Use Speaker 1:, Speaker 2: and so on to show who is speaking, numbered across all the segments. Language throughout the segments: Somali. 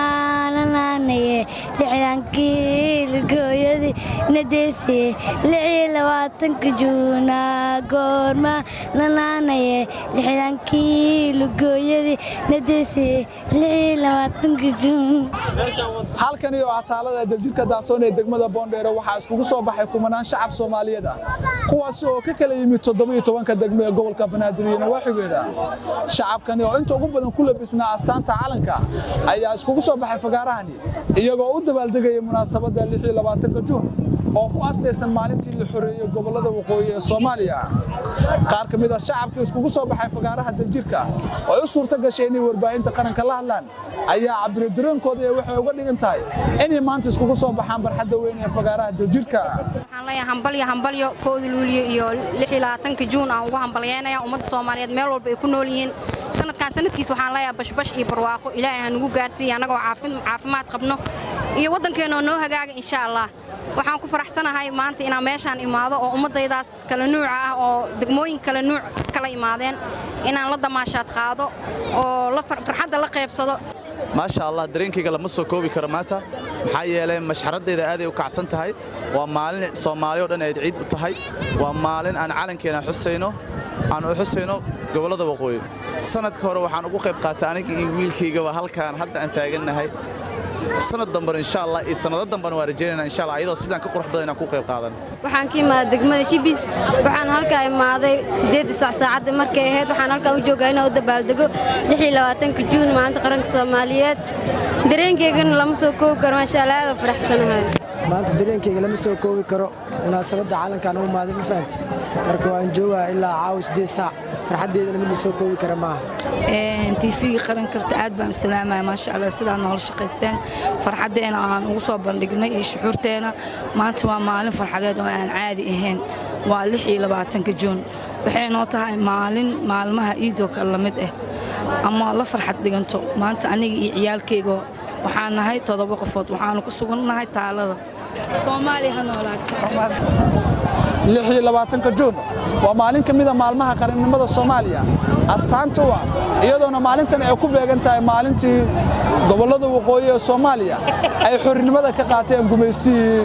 Speaker 1: Hormaananaye lixdankii lugooyadii nadeesay 26 Juuna goormaananaye lixdankii lugooyadii nadeesay 26 Juun
Speaker 2: halkani oo ataalada daljirka daaqsoon ee degmada Boondheero waxa iskugu soo baxay kumanaan shacab Soomaaliyeed ah kuwaas oo ka kala yimid 17 degmo ee gobolka Banaadir iyo waaxigeeda shacabkani oo inta ugu badan ku labisnaa astaanta calanka ayaa iskugu soo baxay fagaarahani iyagoo u dabaaldegaya munaasabadda 26 Juun oo ku aasaysan maalintii la xoreeyay gobolada waqooyi ee Soomaaliya qaar ka mid ah shacabka iskugu soo baxay fagaaraha daljirka oo u suurta gashay inay warbaahinta qaranka la hadlaan ayaa cabir dareenkooda ee waxay uga dhigan tahay inay maanta iskugu soo baxaan barxadda weyn ee fagaaraha daljirka
Speaker 3: waxaan leeyahay hambalyo koodi luuliyo iyo 26 Juun aan ugu hambalyeynaya ummadda Soomaaliyeed meel walba ay ku nool yihiin sanadkiis waxaan leeyahay bashbash iyo barwaaqo Ilaahay ha nagu gaarsiiyo anagoo caafimaad qabno iyo wadankeena noo hagaaga insha Allah waxaan ku faraxsanahay maanta inaan meeshaan imaado oo ummadaydaas kala nuuc ah oo degmooyin kala nuuc kala imaadeen inaan la damaashaad qaado oo la farxadda la qaybsado
Speaker 4: ما شاء الله درينكيga lama soo koobi karo maanta maxaa yeelay mashxaradeeda aad ay u kacsan tahay waa maalin Soomaaliya oo dhan ay ciid u tahay waa maalin aan calankeena xuseyno gobolada waqooyi sanadka hore waxaan ugu qayb qaatay aniga iyo wiilkayga halkaan hadda aan taaganahay sanad dambe insha Allah iyo sanado dambe waan rajaynaynaa insha Allah iyadoo sidaan ka qurux badan inaan ku qayb qaadan
Speaker 5: waxaan ka imaaday degmada Shibis waxaan halka imaaday 8 saacad markay ahayd waxaan halka u joogay inaan u dabaaldego 26 Juun maalinta qaranka Soomaaliyeed dareenkeygana lama soo koobi karo ma sha Allah aad faraxsanahay
Speaker 6: maanta dareenkeyga lama soo koobi karo munaasabadda calankan u imaaday ma fahanti marka waan joogaa ilaa 8 saac farxadeedana mid soo koobi kara maaha
Speaker 7: TV qaran karta aad baan salaamay ma sha Allah sidaan nolol shaqeyseen farxadeena aan ugu soo bandhignay iyo shucuurteena maanta waa maalin farxadeed oo aan caadi ahayn waa 26 Juun waxay noo tahay maalmaha iido kala mid ah ama la farxad dhiganto maanta aniga iyo ciyaalkeyga waxaan nahay 7 qofood waxaan ku sugannahay taalada Soomaaliya ha noolaato
Speaker 2: 26 Juun waa maalin ka mid ah maalmaha qarannimada Soomaaliya astaanta waa iyadoona maalintan ay ku beegan tahay maalintii gobolada waqooyi ee Soomaaliya ay xornimada ka qaateen gumaysigii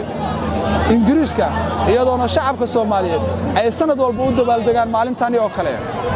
Speaker 2: Ingiriiska iyadoona shacabka Soomaaliyeed ay sanad walba u dabaaldegaan maalintani oo kale